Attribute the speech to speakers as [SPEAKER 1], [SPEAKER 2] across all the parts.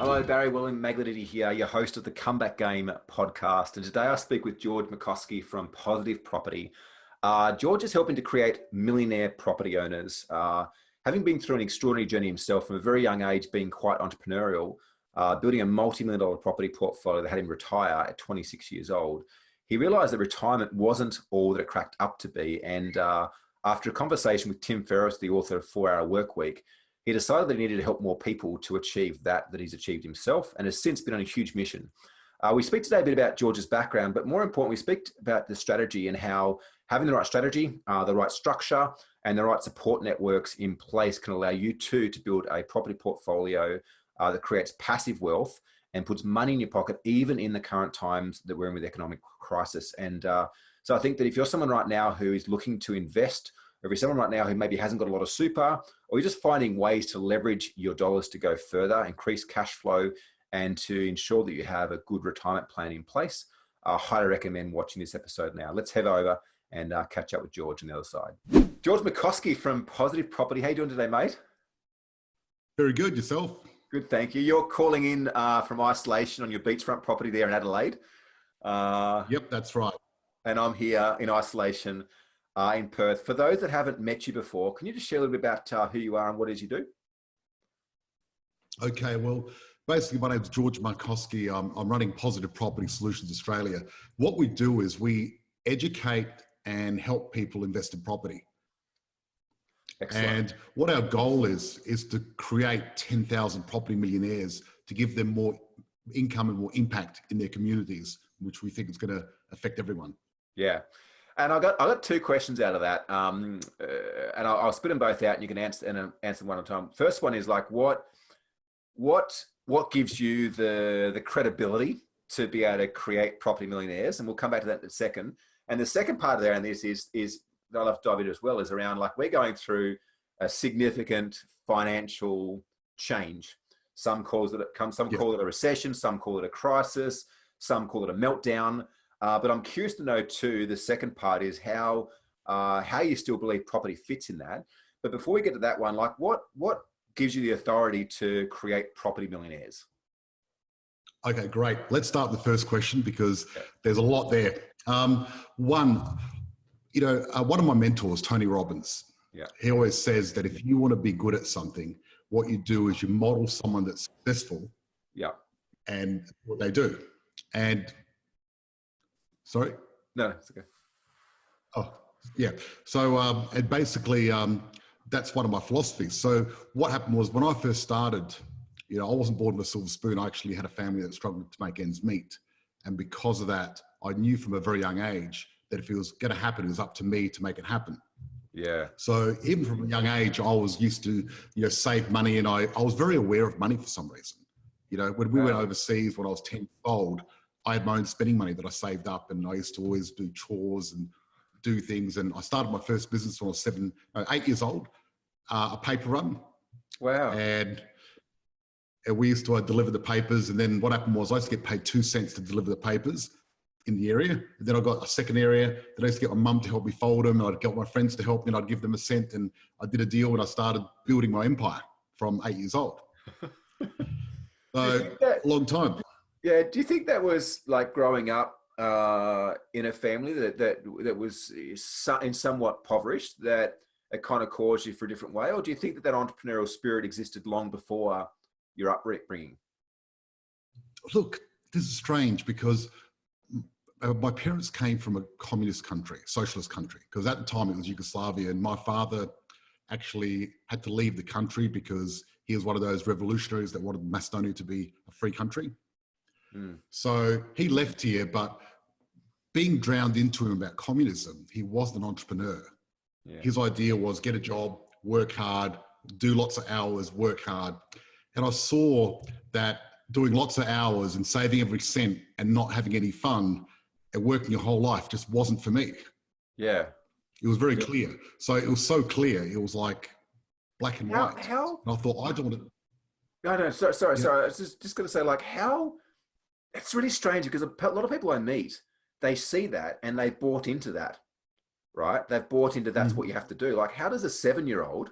[SPEAKER 1] Hello, Barry William Maglady here, your host of the Comeback Game podcast. And today I speak with George Markoski from Positive Property. George is helping to create millionaire property owners. Having been through an extraordinary journey himself from a very young age, being quite entrepreneurial, building a multi-million dollar property portfolio that had him retire at 26 years old, he realized that retirement wasn't all that it cracked up to be. And after a conversation with Tim Ferriss, the author of 4 Hour Workweek, he decided that he needed to help more people to achieve that he's achieved himself, and has since been on a huge mission. We speak today a bit about George's background, but more importantly, we speak about the strategy and how having the right strategy, the right structure, and the right support networks in place can allow you to build a property portfolio that creates passive wealth and puts money in your pocket, even in the current times that we're in with economic crisis. And so I think that if you're someone right now who is looking to invest, or if you're someone right now who maybe hasn't got a lot of super, or you're just finding ways to leverage your dollars to go further, increase cash flow, and to ensure that you have a good retirement plan in place, I highly recommend watching this episode now. Let's head over and catch up with George on the other side. George Markoski from Positive Property. How you doing today, mate?
[SPEAKER 2] Very good. Yourself?
[SPEAKER 1] Good, thank you. You're calling in from isolation on your beachfront property there in Adelaide.
[SPEAKER 2] Yep, that's right.
[SPEAKER 1] And I'm here in isolation in Perth. For those that haven't met you before, can you just share a little bit about who you are and what it is you do?
[SPEAKER 2] Okay, well, basically my name's George Markoski. I'm running Positive Property Solutions Australia. What we do is we educate and help people invest in property.
[SPEAKER 1] Excellent.
[SPEAKER 2] And what our goal is to create 10,000 property millionaires to give them more income and more impact in their communities, which we think is going to affect everyone.
[SPEAKER 1] Yeah. And I got 2 questions out of that, and I'll spit them both out, and you can answer one at a time. First one is like, what gives you the credibility to be able to create property millionaires? And we'll come back to that in a second. And the second part of there, and this is that I'll have to dive into as well, is around like we're going through a significant financial change. Some call it a recession, some call it a crisis, some call it a meltdown. But I'm curious to know too, the second part is how you still believe property fits in that. But before we get to that one, like what gives you the authority to create property millionaires?
[SPEAKER 2] Okay, great. Let's start with the first question because there's a lot there. One of my mentors, Tony Robbins, he always says that if you want to be good at something, what you do is you model someone that's successful and what they do. And sorry?
[SPEAKER 1] No, it's okay.
[SPEAKER 2] Oh, yeah. So, and basically, that's one of my philosophies. So what happened was when I first started, I wasn't born with a silver spoon. I actually had a family that struggled to make ends meet. And because of that, I knew from a very young age that if it was going to happen, it was up to me to make it happen.
[SPEAKER 1] Yeah.
[SPEAKER 2] So even from a young age, I was used to, save money, and I was very aware of money for some reason. When we went overseas when I was 10 years old, I had my own spending money that I saved up, and I used to always do chores and do things. And I started my first business when I was 8 years old, a paper run.
[SPEAKER 1] Wow.
[SPEAKER 2] And we used to deliver the papers. And then what happened was I used to get paid 2 cents to deliver the papers in the area. And then I got a second area that I used to get my mum to help me fold them. And I'd get my friends to help me, and I'd give them a cent. And I did a deal and I started building my empire from 8 years old. So a long time.
[SPEAKER 1] Yeah. Do you think that was like growing up in a family that was in somewhat impoverished, that it kind of caused you for a different way? Or do you think that entrepreneurial spirit existed long before your upbringing?
[SPEAKER 2] Look, this is strange because my parents came from a communist country, socialist country, because at the time it was Yugoslavia, and my father actually had to leave the country because he was one of those revolutionaries that wanted Macedonia to be a free country. So he left here, but being drowned into him about communism, he wasn't an entrepreneur. Yeah. His idea was get a job, work hard, do lots of hours, work hard. And I saw that doing lots of hours and saving every cent and not having any fun and working your whole life just wasn't for me.
[SPEAKER 1] Yeah.
[SPEAKER 2] It was very clear. So it was so clear. It was like black and white.
[SPEAKER 1] How?
[SPEAKER 2] And I thought, I don't want to.
[SPEAKER 1] No, sorry. I was just going to say, like, how? It's really strange because a lot of people I meet, they see that and they bought into that, right? They've bought into that's what you have to do. Like, how does a 7-year-old,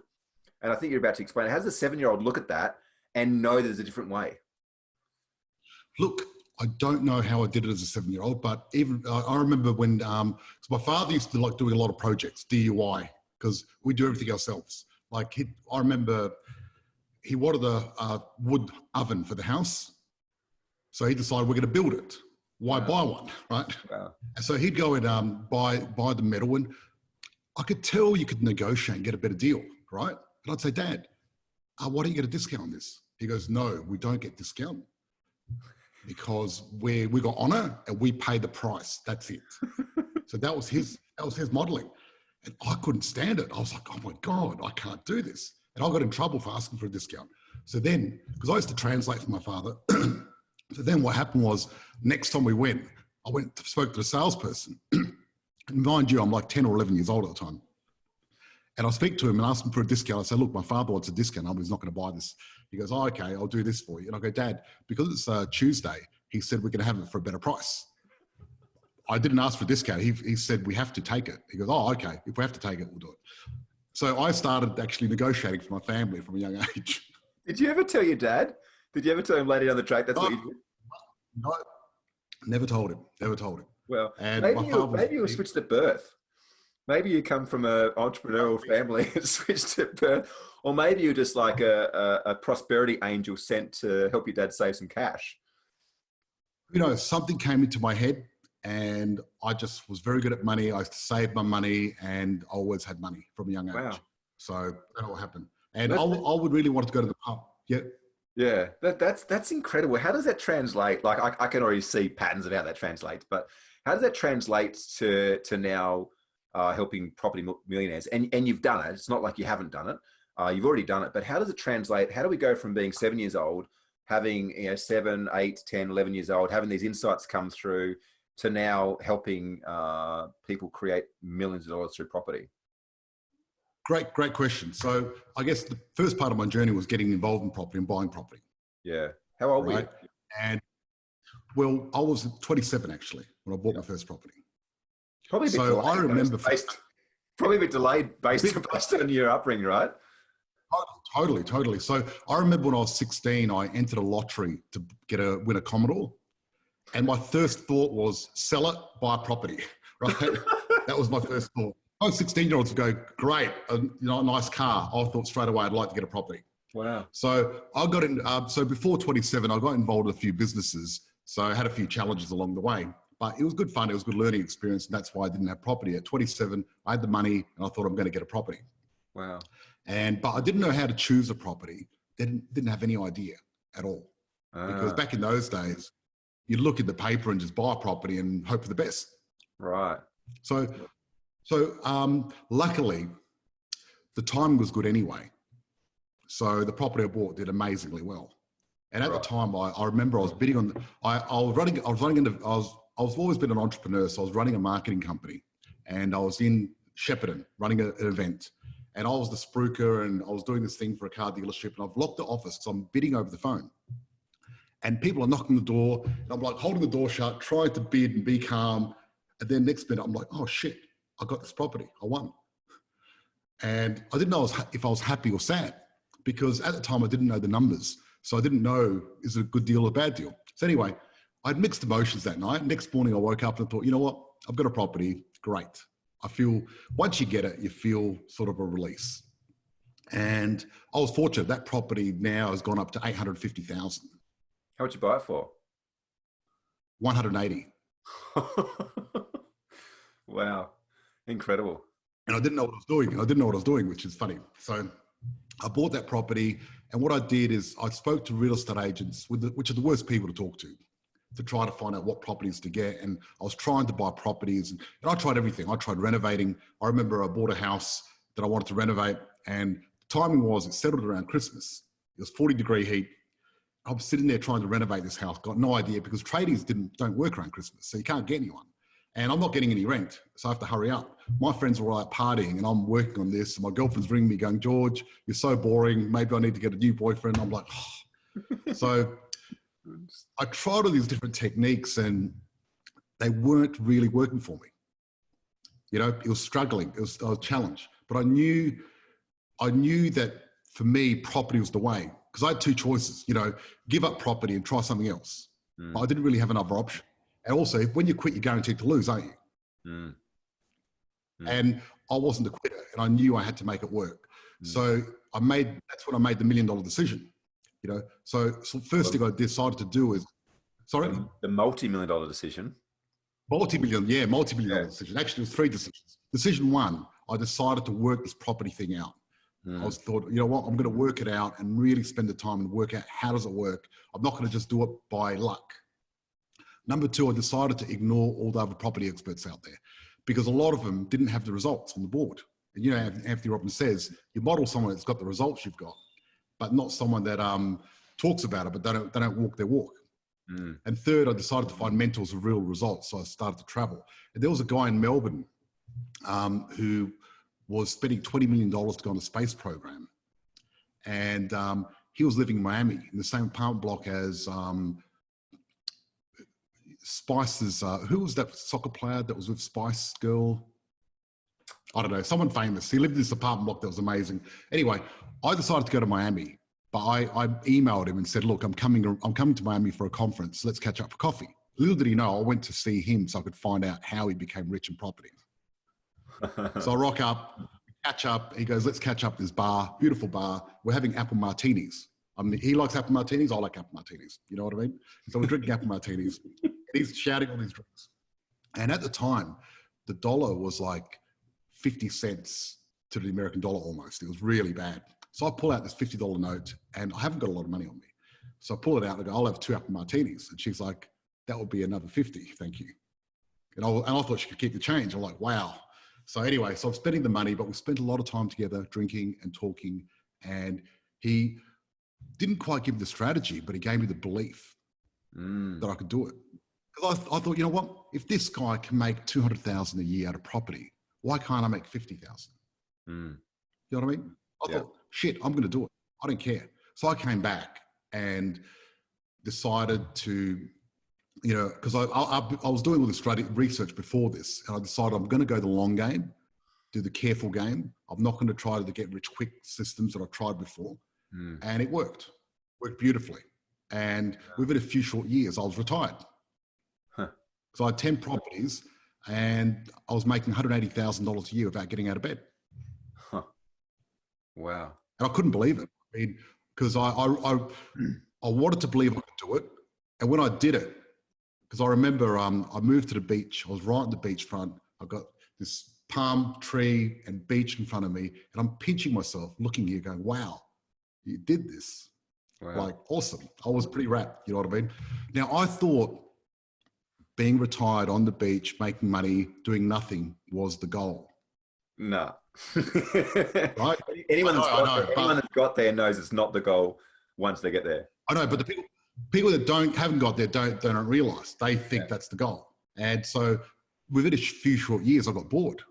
[SPEAKER 1] and I think you're about to explain it, how does a 7-year-old look at that and know there's a different way?
[SPEAKER 2] Look, I don't know how I did it as a 7-year-old, but even I remember when, so my father used to like doing a lot of projects, DIY, because we do everything ourselves. Like I remember he wanted a wood oven for the house. So he decided we're going to build it. Why buy one, right?
[SPEAKER 1] Wow.
[SPEAKER 2] And so he'd go and buy the metal, and I could tell you could negotiate and get a better deal, right? And I'd say, Dad, why don't you get a discount on this? He goes, no, we don't get discount because we got honor and we pay the price. That's it. So that was his modeling. And I couldn't stand it. I was like, oh my God, I can't do this. And I got in trouble for asking for a discount. So then, because I used to translate for my father, so then what happened was, next time we went, spoke to the salesperson. And mind you, I'm like 10 or 11 years old at the time. And I speak to him and ask him for a discount. I say, look, my father wants a discount. He's not going to buy this. He goes, oh, okay, I'll do this for you. And I go, Dad, because it's Tuesday, he said, we're going to have it for a better price. I didn't ask for a discount. He said, we have to take it. He goes, oh, okay, if we have to take it, we'll do it. So I started actually negotiating for my family from a young age.
[SPEAKER 1] Did you ever tell your dad? Did you ever tell him later down the track that's what you did?
[SPEAKER 2] No, never told him. Never told him.
[SPEAKER 1] Well,
[SPEAKER 2] and
[SPEAKER 1] maybe you switched at birth. Maybe you come from an entrepreneurial family and switched at birth. Or maybe you're just like a prosperity angel sent to help your dad save some cash.
[SPEAKER 2] You know, something came into my head and I just was very good at money. I used to save my money and I always had money from a young age. Wow. So that all happened. And I would really want to go to the pub. Yeah.
[SPEAKER 1] Yeah, that's incredible. How does that translate? Like I can already see patterns of how that translates, but how does that translate to now helping property millionaires? And you've done it. It's not like you haven't done it. You've already done it. But how does it translate? How do we go from being 7 years old, having 7, 8, 10, 11 years old, having these insights come through, to now helping people create millions of dollars through property?
[SPEAKER 2] Great question. So I guess the first part of my journey was getting involved in property and buying property.
[SPEAKER 1] Yeah. How old were you?
[SPEAKER 2] And well, I was 27 actually when I bought my first property.
[SPEAKER 1] Probably a bit delayed, I remember probably a bit delayed based on your upbringing, right?
[SPEAKER 2] Totally. So I remember when I was 16, I entered a lottery to win a Commodore. And my first thought was sell it, buy a property, right? That was my first thought. Most 16-year-olds go, great, a nice car. I thought straight away I'd like to get a property.
[SPEAKER 1] Wow.
[SPEAKER 2] So I got in, so before 27, I got involved in a few businesses. So I had a few challenges along the way, but it was good fun. It was a good learning experience. And that's why I didn't have property. At 27, I had the money and I thought I'm going to get a property.
[SPEAKER 1] Wow.
[SPEAKER 2] But I didn't know how to choose a property. Didn't have any idea at all. Because back in those days, you'd look at the paper and just buy a property and hope for the best.
[SPEAKER 1] Right.
[SPEAKER 2] So luckily, the timing was good anyway. So the property I bought did amazingly well. And at the time, I remember I was bidding on. I was always been an entrepreneur, so I was running a marketing company, and I was in Shepparton running an event, and I was the spruiker, and I was doing this thing for a car dealership, and I've locked the office, so I'm bidding over the phone. And people are knocking the door, and I'm like holding the door shut, trying to bid and be calm. And then next minute, I'm like, oh shit, I got this property, I won. And I didn't know if I was happy or sad, because at the time I didn't know the numbers. So I didn't know, is it a good deal or a bad deal? So anyway, I had mixed emotions that night. Next morning I woke up and thought, you know what? I've got a property, great. I feel, once you get it, you feel sort of a release. And I was fortunate, that property now has gone up to 850,000.
[SPEAKER 1] How much you buy it for?
[SPEAKER 2] 180.
[SPEAKER 1] Wow. Incredible.
[SPEAKER 2] And I didn't know what I was doing. Which is funny. So I bought that property, and what I did is I spoke to real estate agents, which are the worst people to talk to try to find out what properties to get. And I was trying to buy properties, and I tried everything. I tried renovating. I remember I bought a house that I wanted to renovate, and the timing was it settled around Christmas. It was 40-degree heat. I was sitting there trying to renovate this house, got no idea, because tradies don't work around Christmas, so you can't get anyone. And I'm not getting any rent, so I have to hurry up. My friends are all out partying and I'm working on this. And my girlfriend's ringing me going, George, you're so boring. Maybe I need to get a new boyfriend. I'm like, oh. So I tried all these different techniques and they weren't really working for me. You know, it was struggling. It was a challenge. But I knew that for me, property was the way, because I had two choices, give up property and try something else. but I didn't really have another option. And also, when you quit, you're guaranteed to lose, aren't you?
[SPEAKER 1] Mm.
[SPEAKER 2] And I wasn't a quitter, and I knew I had to make it work. So that's when I made the $1 million decision, you know. So first thing I decided to do is,
[SPEAKER 1] the multi-million dollar decision.
[SPEAKER 2] Multi-million dollar decision. Actually, it was 3 decisions. Decision 1, I decided to work this property thing out. I thought, you know what, I'm going to work it out and really spend the time and work out how does it work. I'm not going to just do it by luck. Number 2, I decided to ignore all the other property experts out there because a lot of them didn't have the results on the board. And you know, Anthony Robbins says, you model someone that's got the results you've got, but not someone that talks about it, but they don't walk their walk. And 3rd, I decided to find mentors of real results. So I started to travel. And there was a guy in Melbourne who was spending $20 million to go on a space program. And he was living in Miami in the same apartment block as Spice's, who was that soccer player that was with Spice Girl? I don't know, someone famous. He lived in this apartment block that was amazing. Anyway, I decided to go to Miami, but I emailed him and said, look, I'm coming to Miami for a conference. Let's catch up for coffee. Little did he know, I went to see him so I could find out how he became rich in property. So I rock up, catch up. He goes, let's catch up at this bar, beautiful bar. We're having apple martinis. I mean, he likes apple martinis. I like apple martinis. You know what I mean? So we're drinking apple martinis. And he's shouting all these drinks. And at the time, the dollar was like 50 cents to the American dollar almost. It was really bad. So I pull out this $50 note and I haven't got a lot of money on me. So I pull it out and I go, I'll have 2 apple martinis. And she's like, that would be another 50. Thank you. And I thought she could keep the change. I'm like, wow. So anyway, so I'm spending the money, but we spent a lot of time together drinking and talking. And he didn't quite give me the strategy, but he gave me the belief that I could do it. Because I thought, you know what? If this guy can make $200,000 a year out of property, why can't I make 50,000? You know what I mean? I thought, shit, I'm going to do it. I don't care. So I came back and decided to, you know, because I was doing all this research before this, and I decided I'm going to go the long game, do the careful game. I'm not going to try to get rich quick systems that I've tried before. And it worked beautifully. And within a few short years, I was retired. So I had 10 properties and I was making $180,000 a year without getting out of bed.
[SPEAKER 1] Wow.
[SPEAKER 2] And I couldn't believe it. I mean, because I wanted to believe I could do it. And when I did it, because I remember I moved to the beach. I was right on the beachfront. I got this palm tree and beach in front of me. And I'm pinching myself, looking here going, wow, you did this. Wow. Like, awesome. I was pretty wrapped, you know what I mean? Now, I thought being retired on the beach, making money, doing nothing was the goal.
[SPEAKER 1] No.
[SPEAKER 2] Right?
[SPEAKER 1] Anyone that's got there knows it's not the goal once they get there.
[SPEAKER 2] I know, but the people that haven't got there don't realize. They think that's the goal. And so within a few short years, I got bored.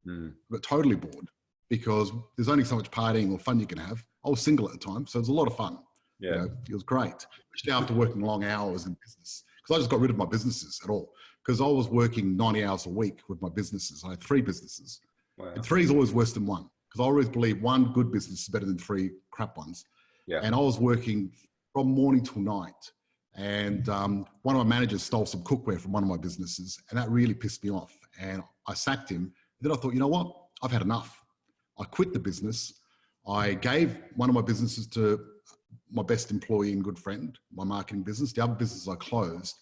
[SPEAKER 2] I got totally bored because there's only so much partying or fun you can have. I was single at the time, so it was a lot of fun. Yeah. You know, it was great. Especially after working long hours in business. Because I just got rid of my businesses at all. Because I was working 90 hours a week with my businesses. I had 3 businesses. Wow. And 3 is always worse than 1. Because I always believe 1 good business is better than 3 crap ones. Yeah. And I was working from morning till night. And one of my managers stole some cookware from one of my businesses. And that really pissed me off. And I sacked him. And then I thought, you know what? I've had enough. I quit the business. I gave one of my businesses to my best employee and good friend, my marketing business. The other business I closed.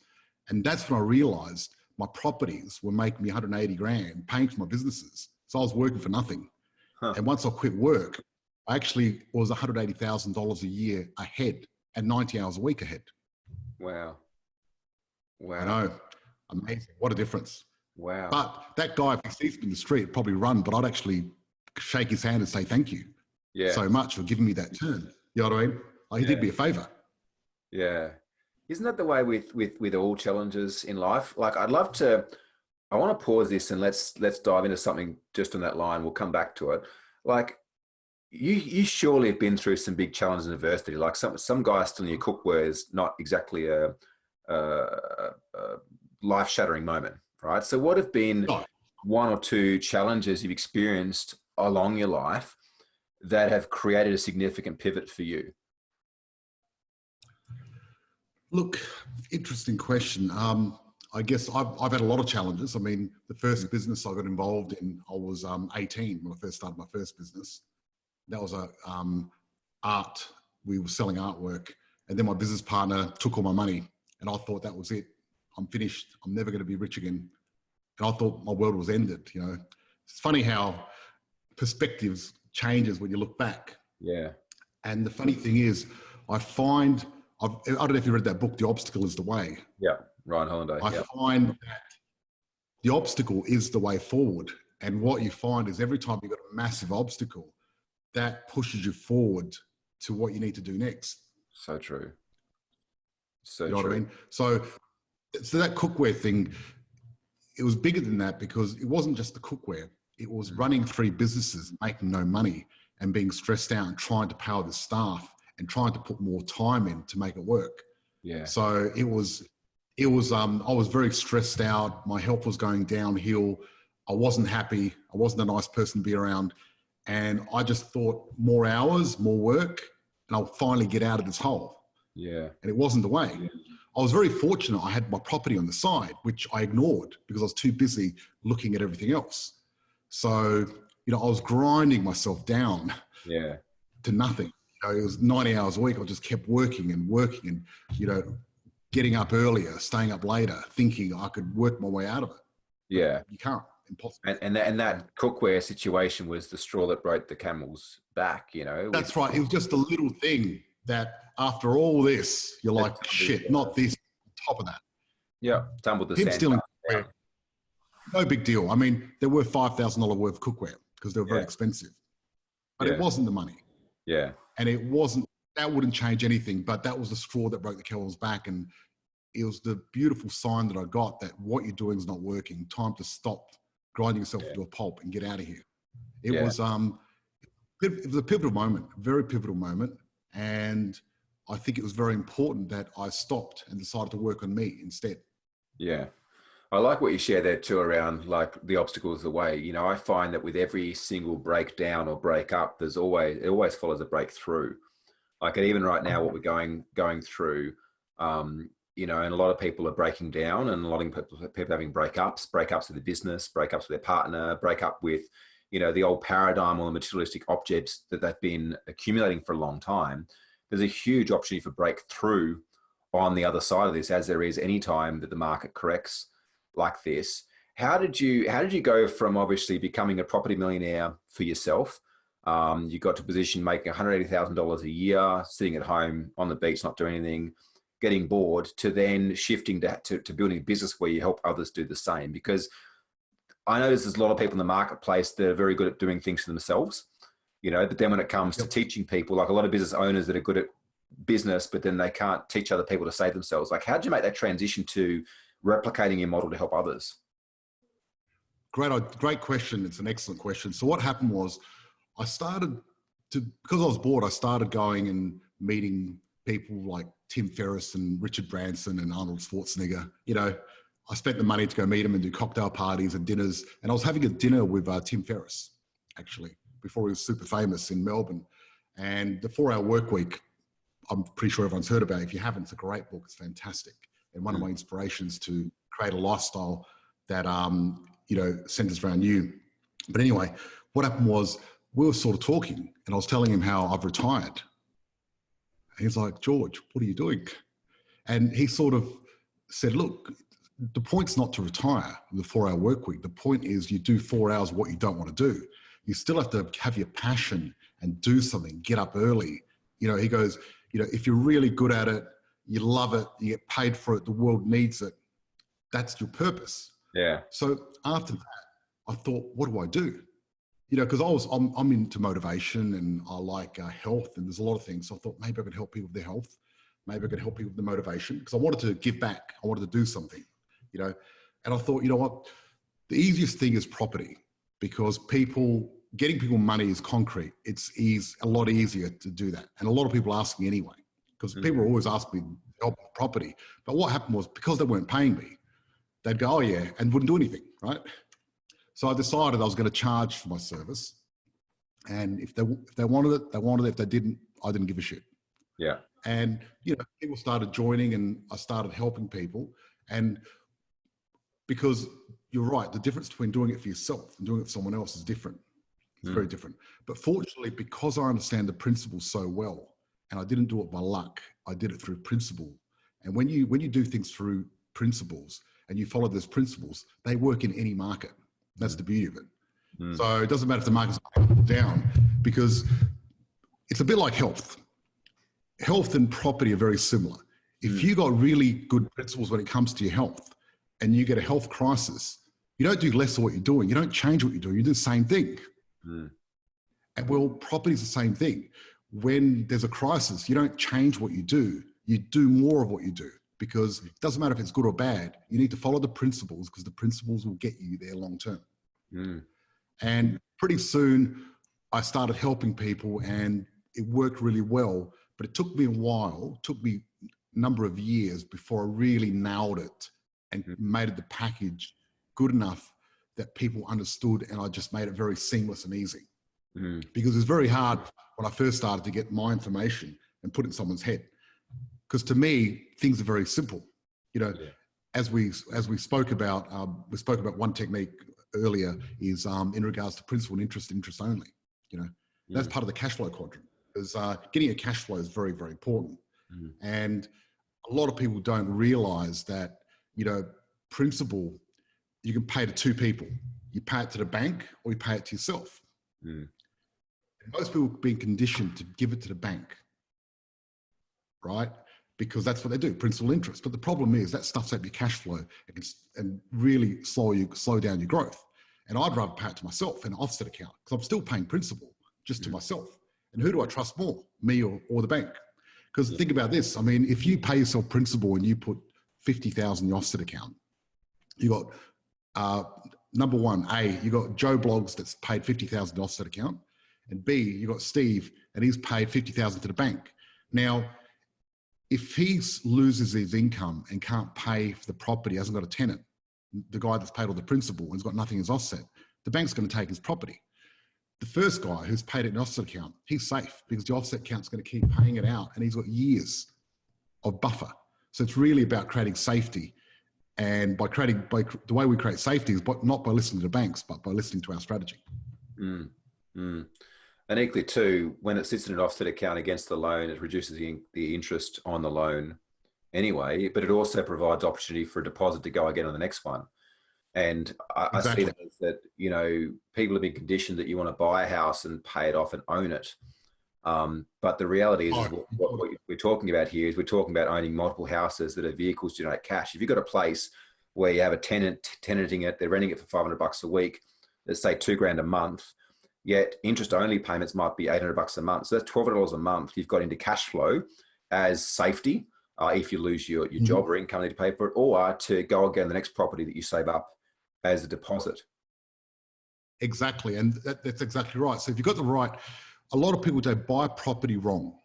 [SPEAKER 2] And that's when I realized my properties were making me 180 grand paying for my businesses. So I was working for nothing. And once I quit work, I actually was $180,000 a year ahead and 90 hours a week ahead.
[SPEAKER 1] Wow. Wow.
[SPEAKER 2] I know. Amazing. What a difference.
[SPEAKER 1] Wow.
[SPEAKER 2] But that guy, if he sees me in the street, probably run, but I'd actually shake his hand and say, thank you so much for giving me that turn. You know what I mean? Like, he did me a favor.
[SPEAKER 1] Yeah. Isn't that the way with all challenges in life? Like, I want to pause this and let's dive into something just on that line. We'll come back to it. Like, you surely have been through some big challenges in adversity. Like some guy stealing your cookware is not exactly a life-shattering moment, right? So what have been 1 or 2 challenges you've experienced along your life that have created a significant pivot for you?
[SPEAKER 2] Look, interesting question. I guess I've had a lot of challenges. I mean, the first business I got involved in, I was 18 when I first started my first business. That was art. We were selling artwork, and then my business partner took all my money, and I thought that was it. I'm finished. I'm never going to be rich again. And I thought my world was ended. You know, it's funny how perspectives changes when you look back.
[SPEAKER 1] Yeah.
[SPEAKER 2] And the funny thing is, I don't know if you read that book, The Obstacle is the Way.
[SPEAKER 1] Yeah. Ryan Holiday.
[SPEAKER 2] I find that the obstacle is the way forward. And what you find is every time you've got a massive obstacle, that pushes you forward to what you need to do next.
[SPEAKER 1] So true. So
[SPEAKER 2] you know
[SPEAKER 1] true.
[SPEAKER 2] what I mean? So that cookware thing, it was bigger than that because it wasn't just the cookware. It was running 3 businesses, making no money and being stressed out and trying to power the staff and trying to put more time in to make it work.
[SPEAKER 1] Yeah.
[SPEAKER 2] So I was very stressed out. My health was going downhill. I wasn't happy. I wasn't a nice person to be around. And I just thought more hours, more work, and I'll finally get out of this hole.
[SPEAKER 1] Yeah.
[SPEAKER 2] And it wasn't the way.
[SPEAKER 1] Yeah.
[SPEAKER 2] I was very fortunate. I had my property on the side, which I ignored because I was too busy looking at everything else. So, I was grinding myself down to nothing. It was 90 hours a week. I just kept working and, getting up earlier, staying up later, thinking I could work my way out of it.
[SPEAKER 1] Yeah.
[SPEAKER 2] You can't. Impossible.
[SPEAKER 1] And that cookware situation was the straw that broke the camel's back,
[SPEAKER 2] That's right. It was just a little thing that after all this, you're like, shit, not this, on top of that.
[SPEAKER 1] Yeah. Tumbled the sand.
[SPEAKER 2] Stealing cookware, no big deal. I mean, there were $5,000 worth of cookware because they were very expensive. But it wasn't the money.
[SPEAKER 1] Yeah.
[SPEAKER 2] And that wouldn't change anything, but that was the straw that broke the camel's back. And it was the beautiful sign that I got that what you're doing is not working. Time to stop grinding yourself into a pulp and get out of here. It was a pivotal moment, a very pivotal moment. And I think it was very important that I stopped and decided to work on me instead.
[SPEAKER 1] Yeah. I like what you share there too around like the obstacles the way. I find that with every single breakdown or break up, it always follows a breakthrough. Like even right now, what we're going through, and a lot of people are breaking down, and a lot of people having breakups with the business, breakups with their partner, breakup with, the old paradigm or the materialistic objects that they've been accumulating for a long time. There's a huge opportunity for breakthrough on the other side of this, as there is any time that the market corrects like this. How did you go from obviously becoming a property millionaire for yourself? You got to a position making $180,000 a year, sitting at home on the beach, not doing anything, getting bored, to then shifting to building a business where you help others do the same? Because I know there's a lot of people in the marketplace that are very good at doing things for themselves, but then when it comes to teaching people, like a lot of business owners that are good at business, but then they can't teach other people to save themselves. Like, how did you make that transition to replicating your model to help others?
[SPEAKER 2] Great question. It's an excellent question. So what happened was because I was bored, I started going and meeting people like Tim Ferriss and Richard Branson and Arnold Schwarzenegger. I spent the money to go meet them and do cocktail parties and dinners. And I was having a dinner with Tim Ferriss, actually, before he was super famous in Melbourne. And the 4-Hour Work Week, I'm pretty sure everyone's heard about it. If you haven't, it's a great book. It's fantastic. And one of my inspirations to create a lifestyle that, centers around you. But anyway, what happened was we were sort of talking and I was telling him how I've retired. And he's like, George, what are you doing? And he sort of said, look, the point's not to retire the 4-hour work week. The point is you do 4 hours what you don't want to do. You still have to have your passion and do something, get up early. He goes, if you're really good at it, you love it, you get paid for it, the world needs it, that's your purpose.
[SPEAKER 1] Yeah.
[SPEAKER 2] So after that, I thought, what do I do? Because I'm into motivation and I like health, and there's a lot of things. So I thought maybe I could help people with their health. Maybe I could help people with the motivation, because I wanted to give back. I wanted to do something, and I thought, what, the easiest thing is property, because getting people money is concrete. It's a lot easier to do that. And a lot of people ask me anyway, because people are always asking me to help with property. But what happened was, because they weren't paying me, they'd go, oh yeah, and wouldn't do anything, right? So I decided I was going to charge for my service. And if they wanted it, they wanted it. If they didn't, I didn't give a shit.
[SPEAKER 1] Yeah.
[SPEAKER 2] And, you know, people started joining and I started helping people. And because you're right, the difference between doing it for yourself and doing it for someone else is different. It's very different. But fortunately, because I understand the principles so well, and I didn't do it by luck, I did it through principle. And when you do things through principles and you follow those principles, they work in any market. That's the beauty of it. So it doesn't matter if the market's up or down, because it's a bit like health. Health and property are very similar. If you got really good principles when it comes to your health and you get a health crisis, you don't do less of what you're doing. You don't change what you're doing. You do the same thing. And well, property is the same thing. When there's a crisis, you don't change what you do. You do more of what you do, because it doesn't matter if it's good or bad. You need to follow the principles, because the principles will get you there long term. And pretty soon I started helping people and it worked really well, but it took me a while, took me a number of years before I really nailed it and made it the package good enough that people understood, and I just made it very seamless and easy. Because it was very hard when I first started to get my information and put it in someone's head. Because to me, things are very simple. You know, as we spoke about one technique earlier is in regards to principal and interest only. You know, that's part of the cash flow quadrant. Because getting a cash flow is very, very important. And a lot of people don't realize that, you know, principal, you can pay to two people. You pay it to the bank or you pay it to yourself. Most people are being conditioned to give it to the bank, right? Because that's what they do, principal interest. But the problem is that stuffs up your cash flow and really slow down your growth. And I'd rather pay it to myself in an offset account, because I'm still paying principal just to myself. And who do I trust more, me or the bank? Because think about this. I mean, if you pay yourself principal and you put 50,000 in your offset account, you got number one, A, you got Joe Bloggs that's paid 50,000 offset account, and B, you got Steve and he's paid 50,000 to the bank. Now, if he loses his income and can't pay for the property, hasn't got a tenant, the guy that's paid all the principal and has got nothing as offset, the bank's going to take his property. The first guy who's paid it in an offset account, he's safe, because the offset account's going to keep paying it out and he's got years of buffer. So it's really about creating safety. And by the way we create safety is not by listening to the banks, but by listening to our strategy.
[SPEAKER 1] And equally too, when it sits in an offset account against the loan, it reduces the interest on the loan anyway, but it also provides opportunity for a deposit to go again on the next one. And I see that, you know, people have been conditioned that you want to buy a house and pay it off and own it. But the reality is what we're talking about here is we're talking about owning multiple houses that are vehicles to generate cash. If you've got a place where you have a tenant tenanting it, they're renting it for $500 a week, let's say $2,000 a month, yet interest only payments might be $800 a month. So that's $1,200 a month you've got into cash flow as safety. If you lose your job or income, you need to pay for it, or to go again the next property that you save up as a deposit.
[SPEAKER 2] Exactly. And that's exactly right. So if you've got the right, a lot of people don't buy property wrong.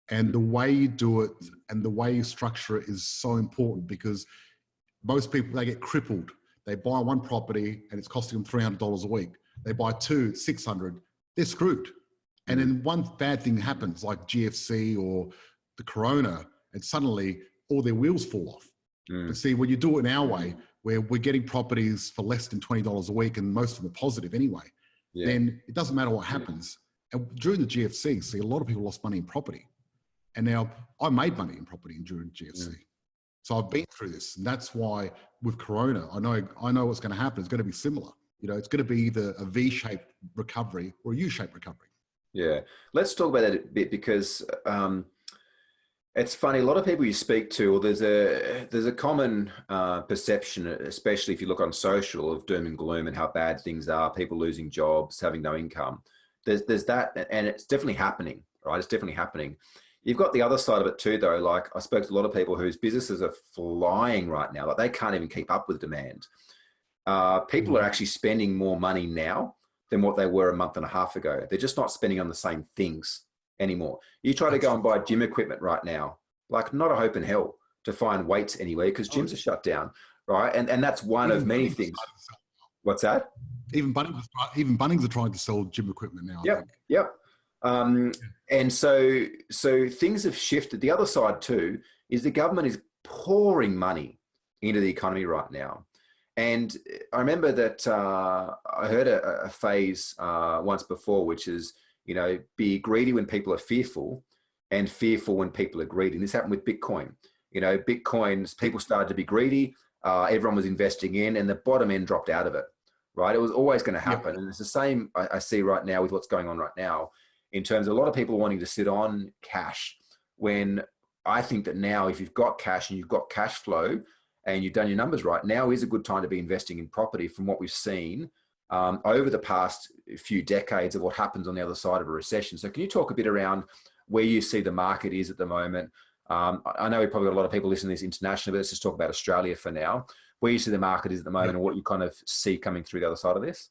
[SPEAKER 2] And the way you do it and the way you structure it is so important, because most people, they get crippled. They buy one property and it's costing them $300 a week. They buy two, $600, they're screwed. And then one bad thing happens, like GFC or the Corona, and suddenly all their wheels fall off. But see, when you do it in our way, where we're getting properties for less than $20 a week, and most of them are positive anyway, then it doesn't matter what happens. And during the GFC, see, a lot of people lost money in property. And now I made money in property during GFC. So I've been through this. And that's why with Corona, I know what's going to happen. It's going to be similar. You know, it's going to be either a V-shaped recovery or a U-shaped recovery.
[SPEAKER 1] Yeah. Let's talk about that a bit, because it's funny. A lot of people you speak to, or there's a common perception, especially if you look on social, of doom and gloom and how bad things are, people losing jobs, having no income. There's that, and it's definitely happening, right? It's definitely happening. You've got the other side of it too, though. Like, I spoke to a lot of people whose businesses are flying right now. Like, they can't even keep up with demand. People are actually spending more money now than what they were a month and a half ago. They're just not spending on the same things anymore. You try to go and buy gym equipment right now, like, not a hope in hell to find weights anywhere, because gyms are shut down, right? And that's one of many things. What's that?
[SPEAKER 2] Even Bunnings are trying to sell gym equipment now.
[SPEAKER 1] Yep. And so things have shifted. The other side too is the government is pouring money into the economy right now. And I remember that I heard a phrase once before, which is, be greedy when people are fearful and fearful when people are greedy. And this happened with Bitcoin. Bitcoins, people started to be greedy. Everyone was investing in, and the bottom end dropped out of it, right? It was always going to happen. Yep. And it's the same I see right now with what's going on right now, in terms of a lot of people wanting to sit on cash, when I think that now, if you've got cash and you've got cash flow and you've done your numbers right, now is a good time to be investing in property from what we've seen over the past few decades of what happens on the other side of a recession. So can you talk a bit around where you see the market is at the moment? I know we probably got a lot of people listening to this internationally, but let's just talk about Australia for now. Where you see the market is at the moment, and what you kind of see coming through the other side of this?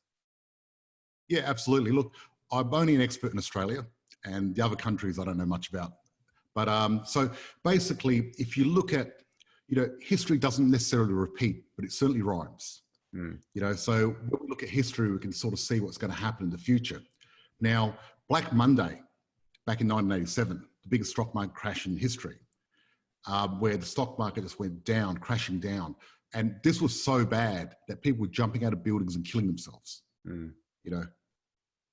[SPEAKER 2] Yeah, absolutely. Look, I'm only an expert in Australia, and the other countries I don't know much about. But so basically, if you look at, history doesn't necessarily repeat, but it certainly rhymes. So when we look at history, we can sort of see what's going to happen in the future. Now, Black Monday, back in 1987, the biggest stock market crash in history, where the stock market just went down, crashing down. And this was so bad that people were jumping out of buildings and killing themselves.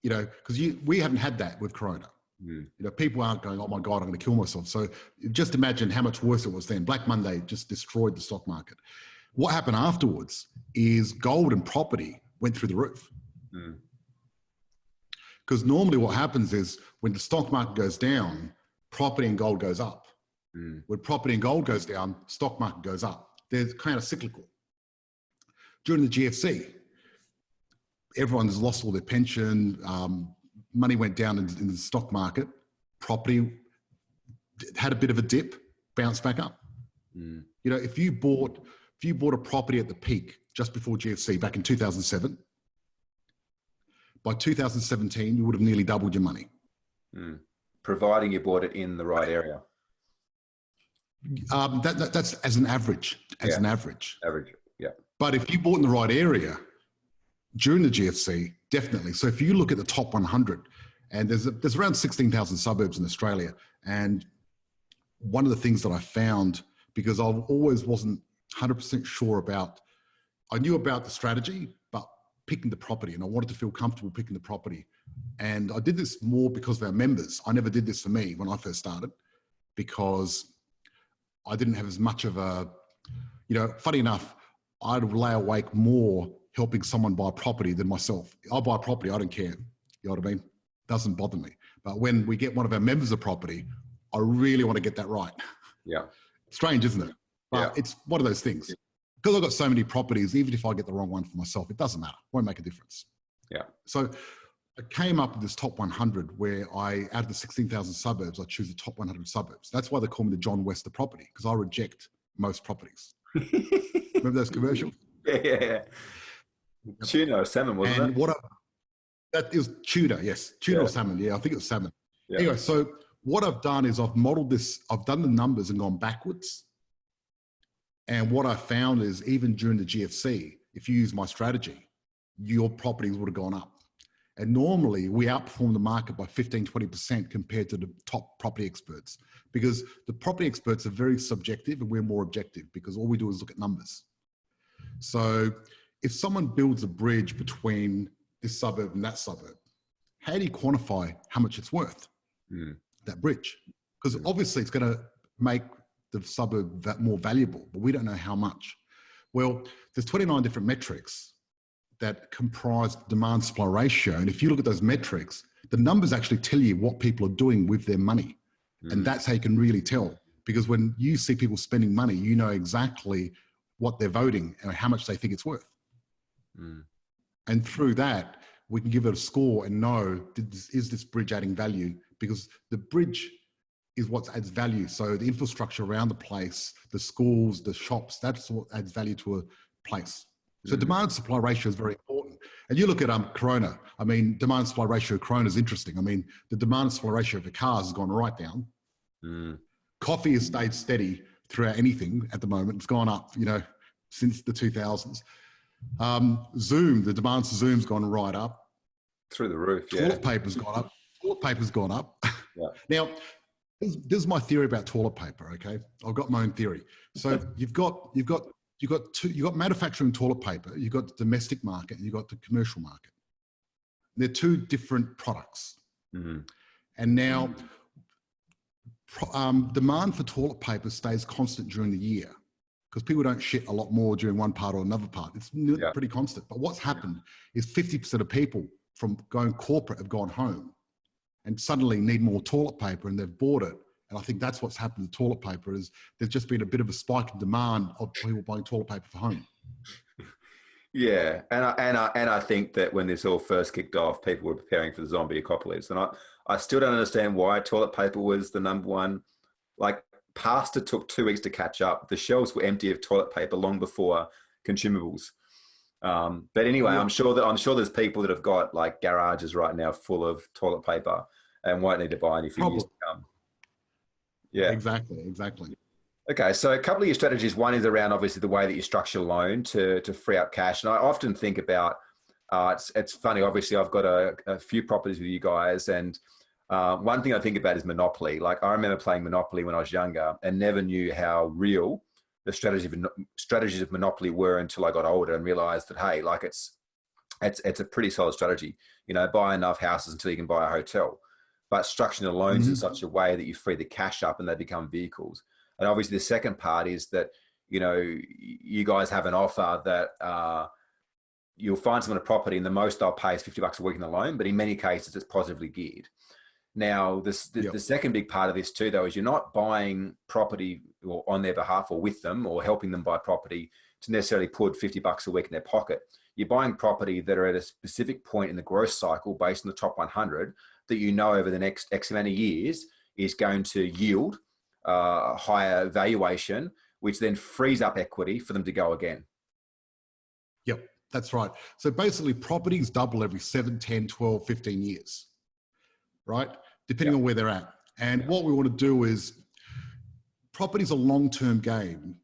[SPEAKER 2] Because we haven't had that with Corona. People aren't going, oh my God, I'm going to kill myself. So just imagine how much worse it was then. Black Monday just destroyed the stock market. What happened afterwards is gold and property went through the roof. Because normally what happens is when the stock market goes down, property and gold goes up. When property and gold goes down, stock market goes up. They're kind of cyclical. During the GFC, everyone has lost all their pension, money went down in the stock market, property had a bit of a dip, bounced back up. If you bought a property at the peak just before GFC back in 2007, by 2017, you would have nearly doubled your money.
[SPEAKER 1] Providing you bought it in the right area.
[SPEAKER 2] That's as an average,
[SPEAKER 1] Average, yeah.
[SPEAKER 2] But if you bought in the right area during the GFC, definitely. So if you look at the top 100, and there's around 16,000 suburbs in Australia. And one of the things that I found, because I always wasn't 100% sure about, I knew about the strategy, but picking the property, and I wanted to feel comfortable picking the property. And I did this more because of our members. I never did this for me when I first started, because I didn't have as much of a, funny enough, I'd lay awake more helping someone buy property than myself. I'll buy property, I don't care. You know what I mean? Doesn't bother me. But when we get one of our members a property, I really want to get that right.
[SPEAKER 1] Yeah.
[SPEAKER 2] Strange, isn't it? But it's one of those things. Because I've got so many properties, even if I get the wrong one for myself, it doesn't matter. It won't make a difference.
[SPEAKER 1] Yeah.
[SPEAKER 2] So I came up with this top 100 where out of the 16,000 suburbs, I choose the top 100 suburbs. That's why they call me the John West of property, because I reject most properties. Remember those commercials?
[SPEAKER 1] Yeah. Tuna or salmon, wasn't it?
[SPEAKER 2] That is tuna, yes. Tuna or salmon, yeah, I think it was salmon. Yeah. Anyway, so what I've done is I've modeled this, I've done the numbers and gone backwards. And what I found is even during the GFC, if you use my strategy, your properties would have gone up. And normally we outperform the market by 15, 20% compared to the top property experts, because the property experts are very subjective and we're more objective, because all we do is look at numbers. So if someone builds a bridge between this suburb and that suburb, how do you quantify how much it's worth, that bridge? Because obviously it's going to make the suburb more valuable, but we don't know how much. Well, there's 29 different metrics that comprise demand supply ratio. And if you look at those metrics, the numbers actually tell you what people are doing with their money. And that's how you can really tell. Because when you see people spending money, you know exactly what they're voting and how much they think it's worth. And through that, we can give it a score and know, is this bridge adding value? Because the bridge is what adds value. So the infrastructure around the place, the schools, the shops, that's what adds value to a place. So demand supply ratio is very important. And you look at Corona, I mean, demand supply ratio of Corona is interesting. I mean, the demand supply ratio of the cars has gone right down. Coffee has stayed steady throughout anything at the moment. It's gone up, since the 2000s. Zoom, the demand for Zoom's gone right up.
[SPEAKER 1] Through the roof,
[SPEAKER 2] Toilet paper's gone up. toilet paper's gone up.
[SPEAKER 1] Yeah.
[SPEAKER 2] Now, this is my theory about toilet paper. Okay, I've got my own theory. So you've got manufacturing toilet paper. You've got the domestic market, and you've got the commercial market. They're two different products.
[SPEAKER 1] Mm-hmm.
[SPEAKER 2] And now, demand for toilet paper stays constant during the year because people don't shit a lot more during one part or another part. It's pretty constant. But what's happened is 50% of people from going corporate have gone home and suddenly need more toilet paper, and they've bought it. And I think that's what's happened to toilet paper is there's just been a bit of a spike in demand of people buying toilet paper for home.
[SPEAKER 1] Yeah, and I think that when this all first kicked off, people were preparing for the zombie apocalypse, and I still don't understand why toilet paper was the number one. Like, pasta took 2 weeks to catch up. The shelves were empty of toilet paper long before consumables. But anyway, I'm sure there's people that have got like garages right now full of toilet paper and won't need to buy any for years to come. Yeah,
[SPEAKER 2] exactly.
[SPEAKER 1] Okay, so a couple of your strategies. One is around obviously the way that you structure a loan to free up cash. And I often think about, it's funny, obviously I've got a few properties with you guys, and one thing I think about is Monopoly. Like, I remember playing Monopoly when I was younger and never knew how real the strategies of Monopoly were until I got older and realized that, hey, like it's a pretty solid strategy. You know, buy enough houses until you can buy a hotel, but structuring the loans in such a way that you free the cash up and they become vehicles. And obviously the second part is that, you know, you guys have an offer that you'll find someone a property and the most they'll pay is $50 a week in the loan, but in many cases it's positively geared. Now, the second big part of this too, though, is you're not buying property or on their behalf or with them or helping them buy property to necessarily put $50 a week in their pocket. You're buying property that are at a specific point in the growth cycle based on the top 100 that you know over the next X amount of years is going to yield a higher valuation, which then frees up equity for them to go again.
[SPEAKER 2] Yep, that's right. So basically properties double every 7, 10, 12, 15 years, right? Depending on where they're at. And what we want to do is, property's a long-term game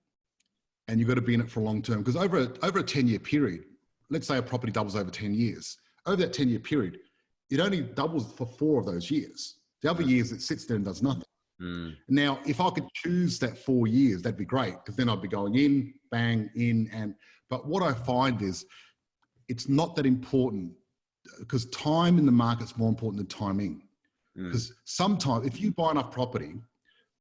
[SPEAKER 2] and you've got to be in it for a long term, because over a 10-year period, let's say a property doubles over 10 years, over that 10-year period, it only doubles for 4 of those years. The other years it sits there and does nothing. Now, if I could choose that 4 years, that'd be great, because then I'd be going in, bang, in, but what I find is it's not that important, because time in the market's more important than timing. Because sometimes if you buy enough property,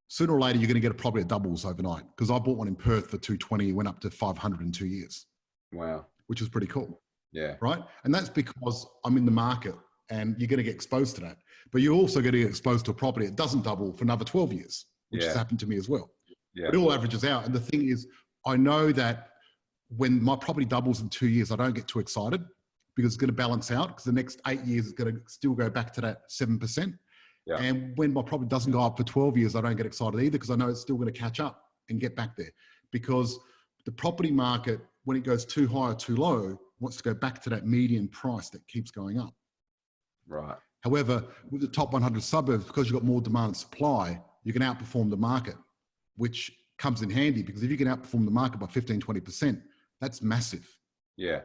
[SPEAKER 2] sooner or later you're going to get a property that doubles overnight. Because I bought one in Perth for 220, went up to 500 in 2 years.
[SPEAKER 1] Wow.
[SPEAKER 2] Which was pretty cool.
[SPEAKER 1] Yeah.
[SPEAKER 2] Right? And that's because I'm in the market and you're going to get exposed to that. But you're also going to get exposed to a property that doesn't double for another 12 years, which has happened to me as well. Yeah. But it all averages out. And the thing is, I know that when my property doubles in 2 years, I don't get too excited, because it's going to balance out, because the next 8 years is going to still go back to that 7%. Yeah. And when my property doesn't go up for 12 years, I don't get excited either, because I know it's still going to catch up and get back there. Because the property market, when it goes too high or too low, wants to go back to that median price that keeps going up.
[SPEAKER 1] Right.
[SPEAKER 2] However, with the top 100 suburbs, because you've got more demand and supply, you can outperform the market, which comes in handy, because if you can outperform the market by 15, 20%, that's massive.
[SPEAKER 1] Yeah.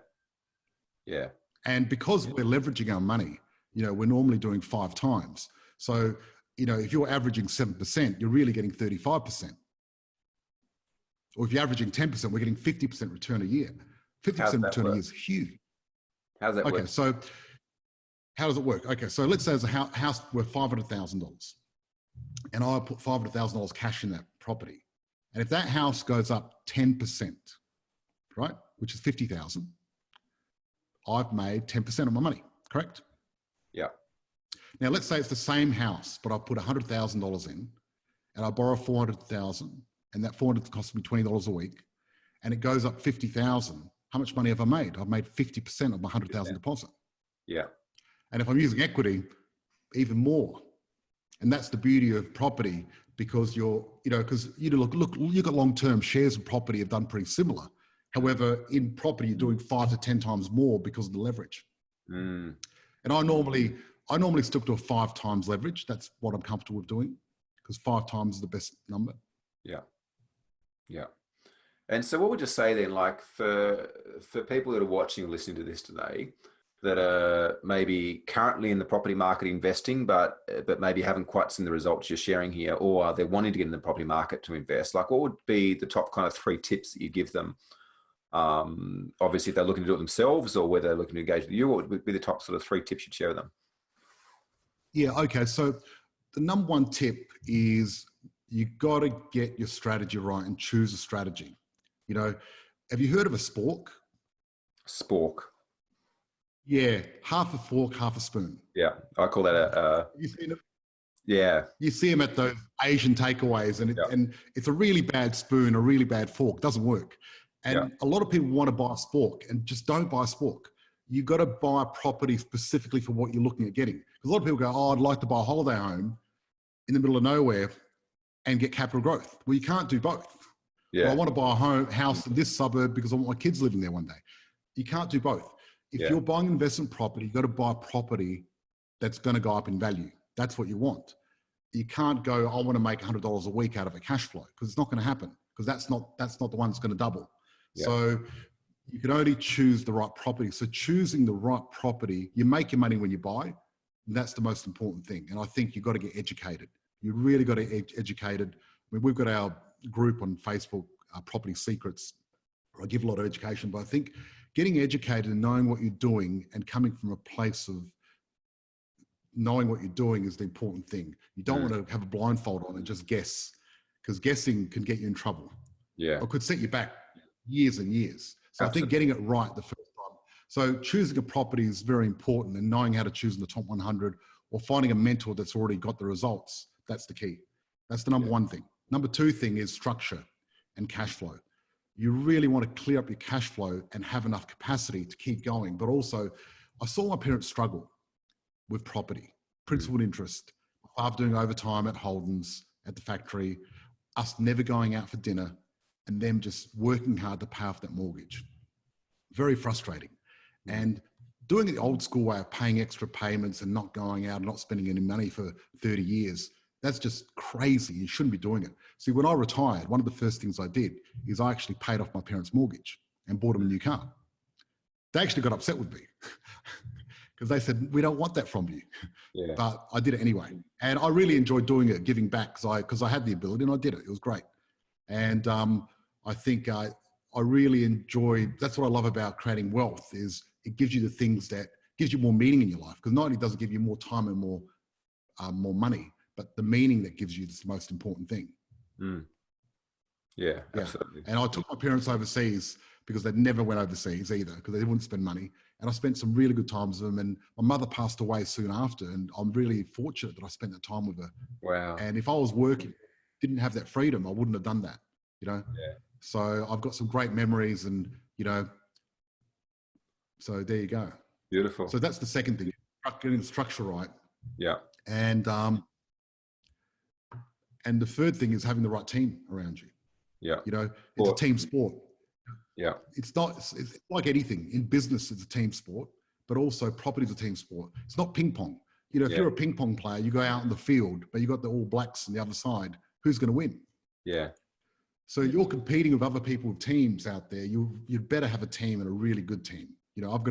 [SPEAKER 1] Yeah.
[SPEAKER 2] And because we're leveraging our money, you know, we're normally doing 5 times. So, you know, if you're averaging 7%, you're really getting 35%. Or if you're averaging 10%, we're getting 50% return a year. 50% return a year is huge.
[SPEAKER 1] How does that work?
[SPEAKER 2] Okay, so how does it work? Okay, so let's say there's a house worth $500,000 and I put $500,000 cash in that property. And if that house goes up 10%, right, which is 50,000, I've made 10% of my money, correct?
[SPEAKER 1] Yeah.
[SPEAKER 2] Now, let's say it's the same house, but I put $100,000 in and I borrow $400,000, and that $400,000 costs me $20 a week, and it goes up 50,000. How much money have I made? I've made 50% of my 100,000 deposit. Yeah. And if I'm using equity, even more. And that's the beauty of property, because you're, you know, because you look, you've got long-term shares of property have done pretty similar. However, in property, you're doing 5 to 10 times more because of the leverage. And I normally stick to a 5 times leverage. That's what I'm comfortable with doing, because 5 times is the best number. Yeah.
[SPEAKER 1] Yeah. And so what would you say then, like for people that are watching or listening to this today, that are maybe currently in the property market investing, but maybe haven't quite seen the results you're sharing here, or they're wanting to get in the property market to invest? Like, what would be the top kind of 3 tips that you give them? Obviously, if they're looking to do it themselves, or whether they're looking to engage with you, what would be the top sort of 3 tips you'd share with them?
[SPEAKER 2] Yeah, okay. So the number 1 tip is you got to get your strategy right and choose a strategy. You know, have you heard of a spork?
[SPEAKER 1] Spork.
[SPEAKER 2] Yeah, half a fork, half a spoon.
[SPEAKER 1] Yeah, I call that a
[SPEAKER 2] You see them?
[SPEAKER 1] yeah.
[SPEAKER 2] You see them at those Asian takeaways, and it's a really bad spoon, a really bad fork. Doesn't work. And a lot of people want to buy a spork, and just don't buy a spork. You've got to buy a property specifically for what you're looking at getting. Because a lot of people go, oh, I'd like to buy a holiday home in the middle of nowhere and get capital growth. Well, you can't do both.
[SPEAKER 1] Yeah.
[SPEAKER 2] Well, I want to buy a house in this suburb because I want my kids living there one day. You can't do both. If you're buying investment property, you've got to buy a property that's going to go up in value. That's what you want. You can't go, I want to make $100 a week out of a cash flow, because it's not going to happen, because that's not the one that's going to double. Yeah. So you can only choose the right property. So choosing the right property, you make your money when you buy, and that's the most important thing. And I think you've got to get educated. You really got to get educated. I mean, we've got our group on Facebook, Property Secrets. I give a lot of education, but I think getting educated and knowing what you're doing and coming from a place of knowing what you're doing is the important thing. You don't want to have a blindfold on and just guess, because guessing can get you in trouble.
[SPEAKER 1] Yeah.
[SPEAKER 2] Or could set you back years and years. So I think getting it right the first time. So choosing a property is very important, and knowing how to choose in the top 100, or finding a mentor that's already got the results. That's the key. That's the number 1 thing. Number 2 thing is structure and cash flow. You really want to clear up your cash flow and have enough capacity to keep going. But also, I saw my parents struggle with property, principal and interest, my father doing overtime at Holden's, at the factory, us never going out for dinner, and them just working hard to pay off that mortgage. Very frustrating. And doing it the old school way of paying extra payments and not going out and not spending any money for 30 years, that's just crazy. You shouldn't be doing it. See, when I retired, one of the first things I did is I actually paid off my parents' mortgage and bought them a new car. They actually got upset with me because they said, we don't want that from you. Yeah. But I did it anyway. And I really enjoyed doing it, giving back, because I had the ability and I did it. It was great. And I think I really enjoy, that's what I love about creating wealth, is it gives you the things that gives you more meaning in your life. Because not only does it give you more time and more money, but the meaning that gives you is the most important thing.
[SPEAKER 1] Yeah, absolutely.
[SPEAKER 2] And I took my parents overseas because they never went overseas either, because they wouldn't spend money. And I spent some really good times with them. And my mother passed away soon after, and I'm really fortunate that I spent that time with her.
[SPEAKER 1] Wow.
[SPEAKER 2] And if I was working, didn't have that freedom, I wouldn't have done that, you know?
[SPEAKER 1] Yeah.
[SPEAKER 2] So I've got some great memories, and, you know, so there you go.
[SPEAKER 1] Beautiful.
[SPEAKER 2] So that's the second thing, getting the structure right.
[SPEAKER 1] Yeah.
[SPEAKER 2] And the third thing is having the right team around you.
[SPEAKER 1] Yeah.
[SPEAKER 2] You know, it's a team sport.
[SPEAKER 1] Yeah.
[SPEAKER 2] It's like anything in business. It's a team sport, but also property is a team sport. It's not ping pong. You know, if you're a ping pong player, you go out in the field, but you got the All Blacks on the other side. Who's going to win?
[SPEAKER 1] Yeah.
[SPEAKER 2] So you're competing with other people with teams out there. You'd better have a team, and a really good team. You know, I've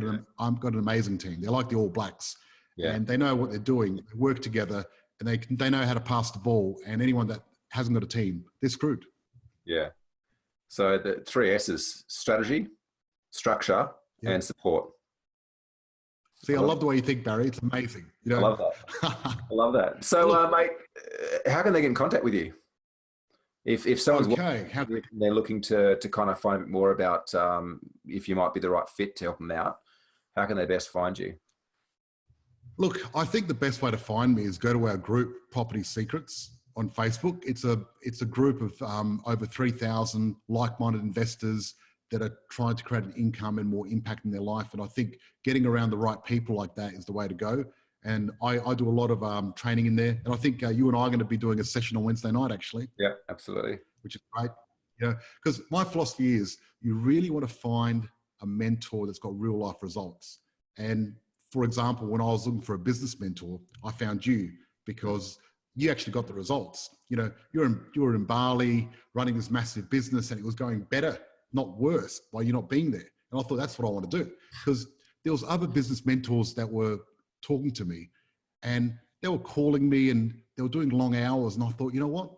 [SPEAKER 2] got an amazing team. They're like the All Blacks, and they know what they're doing. They work together, and they know how to pass the ball. And anyone that hasn't got a team, they're screwed.
[SPEAKER 1] Yeah. So the 3 S's: strategy, structure, and support.
[SPEAKER 2] See, I love the way you think, Barry. It's amazing. You know?
[SPEAKER 1] I love that. I love that. So, mate, how can they get in contact with you? If someone's they're looking to kind of find a bit more about if you might be the right fit to help them out, how can they best find you?
[SPEAKER 2] Look, I think the best way to find me is go to our group, Property Secrets, on Facebook. It's a group of over 3,000 like-minded investors that are trying to create an income and more impact in their life. And I think getting around the right people like that is the way to go. And I do a lot of training in there. And I think you and I are going to be doing a session on Wednesday night, actually.
[SPEAKER 1] Yeah, absolutely.
[SPEAKER 2] Which is great. You know, because my philosophy is you really want to find a mentor that's got real life results. And for example, when I was looking for a business mentor, I found you because you actually got the results. You know, you were in Bali running this massive business, and it was going better, not worse, by you not being there. And I thought that's what I want to do, because there was other business mentors that were talking to me, and they were calling me and they were doing long hours. And I thought, you know what?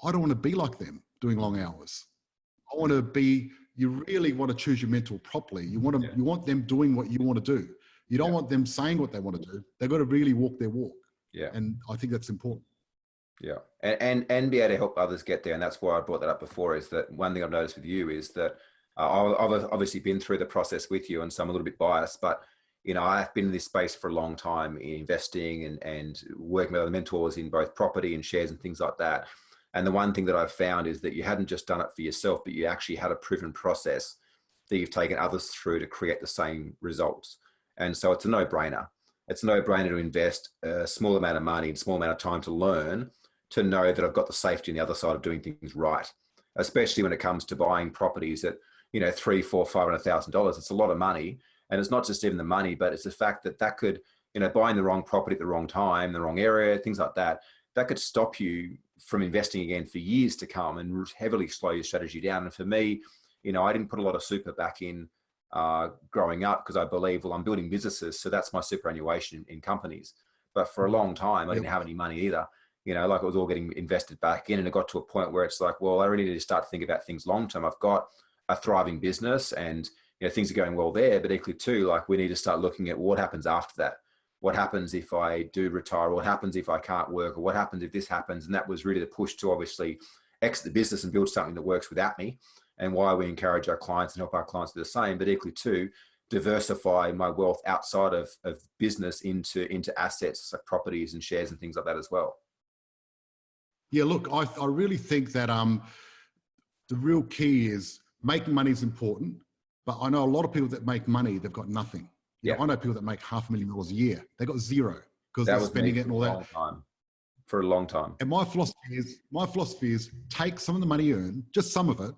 [SPEAKER 2] I don't want to be like them doing long hours. I want to be, you really want to choose your mentor properly. You want them doing what you want to do. You don't want them saying what they want to do. They've got to really walk their walk.
[SPEAKER 1] Yeah.
[SPEAKER 2] And I think that's important.
[SPEAKER 1] Yeah. And be able to help others get there. And that's why I brought that up before, is that one thing I've noticed with you is that I've obviously been through the process with you, and so I'm a little bit biased, but I've been in this space for a long time, investing and working with other mentors in both property and shares and things like that. And the one thing that I've found is that you hadn't just done it for yourself, but you actually had a proven process that you've taken others through to create the same results. And so it's a no-brainer. It's a no-brainer to invest a small amount of money, a small amount of time to learn, to know that I've got the safety on the other side of doing things right, especially when it comes to buying properties at, $300,000, $400,000, $500,000. It's a lot of money. And it's not just even the money, but it's the fact that could, buying the wrong property at the wrong time, the wrong area, things like that, that could stop you from investing again for years to come and heavily slow your strategy down. And for me, I didn't put a lot of super back in growing up, because I believe, well, I'm building businesses, so that's my superannuation in companies. But for a long time, I didn't have any money either. Like it was all getting invested back in, and it got to a point where it's like, well, I really need to start to think about things long term. I've got a thriving business, and things are going well there, but equally too, like, we need to start looking at what happens after that. What happens if I do retire? What happens if I can't work? Or what happens if this happens? And that was really the push to obviously exit the business and build something that works without me, and why we encourage our clients and help our clients do the same, but equally too, diversify my wealth outside of business into assets like properties and shares and things like that as well.
[SPEAKER 2] Yeah, look, I really think that the real key is making money is important, but I know a lot of people that make money, they've got nothing. I know people that make $500,000 a year. They got zero because they're spending it and all that.
[SPEAKER 1] For a long time.
[SPEAKER 2] And my philosophy is take some of the money you earn, just some of it,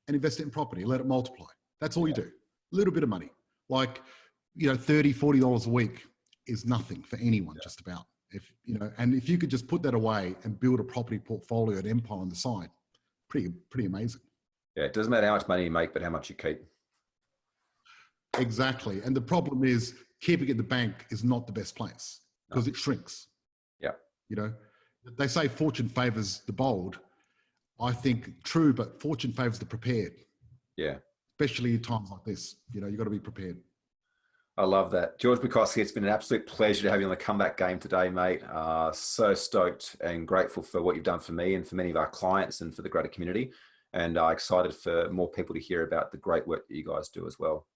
[SPEAKER 2] and invest it in property. Let it multiply. That's all you do. A little bit of money, like $30, $40 a week is nothing for anyone, just about. And if you could just put that away and build a property portfolio, an empire on the side, pretty amazing.
[SPEAKER 1] Yeah, it doesn't matter how much money you make, but how much you keep.
[SPEAKER 2] Exactly. And the problem is keeping it in the bank is not the best place, because it shrinks.
[SPEAKER 1] Yeah.
[SPEAKER 2] They say fortune favors the bold. I think true, but fortune favors the prepared.
[SPEAKER 1] Yeah.
[SPEAKER 2] Especially in times like this, you got to be prepared.
[SPEAKER 1] I love that. George Markoski, it's been an absolute pleasure to have you on the Comeback Game today, mate. So stoked and grateful for what you've done for me and for many of our clients and for the greater community. And excited for more people to hear about the great work that you guys do as well.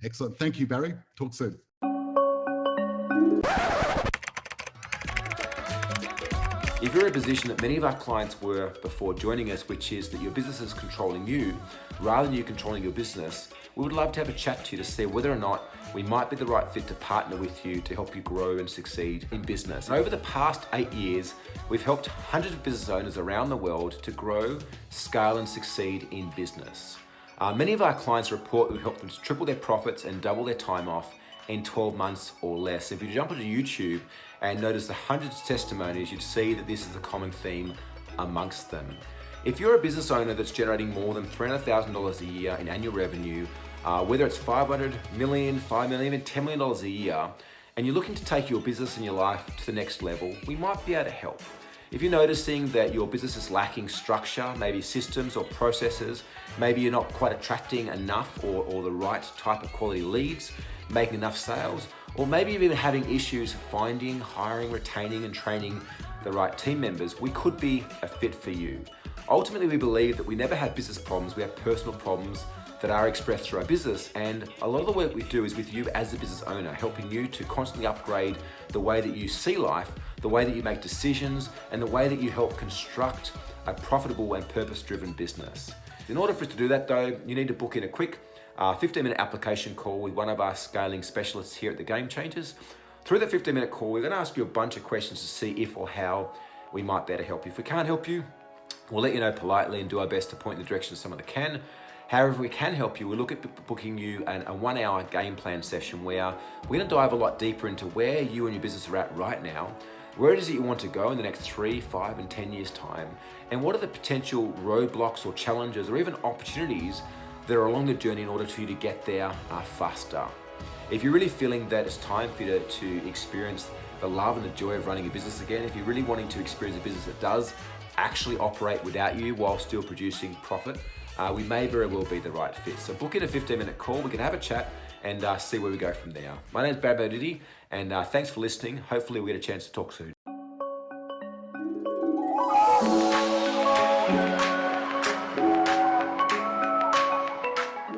[SPEAKER 2] Excellent. Thank you, Barry. Talk soon.
[SPEAKER 3] If you're in a position that many of our clients were before joining us, which is that your business is controlling you rather than you controlling your business, we would love to have a chat to you to see whether or not we might be the right fit to partner with you to help you grow and succeed in business. And over the past 8 years, we've helped hundreds of business owners around the world to grow, scale, and succeed in business. Many of our clients report we've helped them to triple their profits and double their time off in 12 months or less. If you jump onto YouTube and notice the hundreds of testimonies, you'd see that this is a common theme amongst them. If you're a business owner that's generating more than $300,000 a year in annual revenue, whether it's 500 million, 5 million, even $10 million a year, and you're looking to take your business and your life to the next level, we might be able to help. If you're noticing that your business is lacking structure, maybe systems or processes, maybe you're not quite attracting enough or the right type of quality leads, making enough sales, or maybe you're even having issues finding, hiring, retaining, and training the right team members, we could be a fit for you. Ultimately, we believe that we never have business problems, we have personal problems that are expressed through our business. And a lot of the work we do is with you as a business owner, helping you to constantly upgrade the way that you see life, the way that you make decisions, and the way that you help construct a profitable and purpose-driven business. In order for us to do that though, you need to book in a quick 15-minute application call with one of our scaling specialists here at the Game Changers. Through that 15-minute call, we're going to ask you a bunch of questions to see if or how we might better help you. If we can't help you, we'll let you know politely and do our best to point in the direction of someone that can. However, if we can help you, we'll look at booking you a 1-hour game plan session where we're going to dive a lot deeper into where you and your business are at right now, where it is that you want to go in the next 3, 5, and 10 years' time, and what are the potential roadblocks or challenges or even opportunities that are along the journey in order for you to get there faster. If you're really feeling that it's time for you to experience the love and the joy of running a business again, if you're really wanting to experience a business that does actually operate without you while still producing profit, we may very well be the right fit. So book in a 15-minute call. We can have a chat and see where we go from there. My name is Brad Bodidi, and thanks for listening. Hopefully we get a chance to talk soon.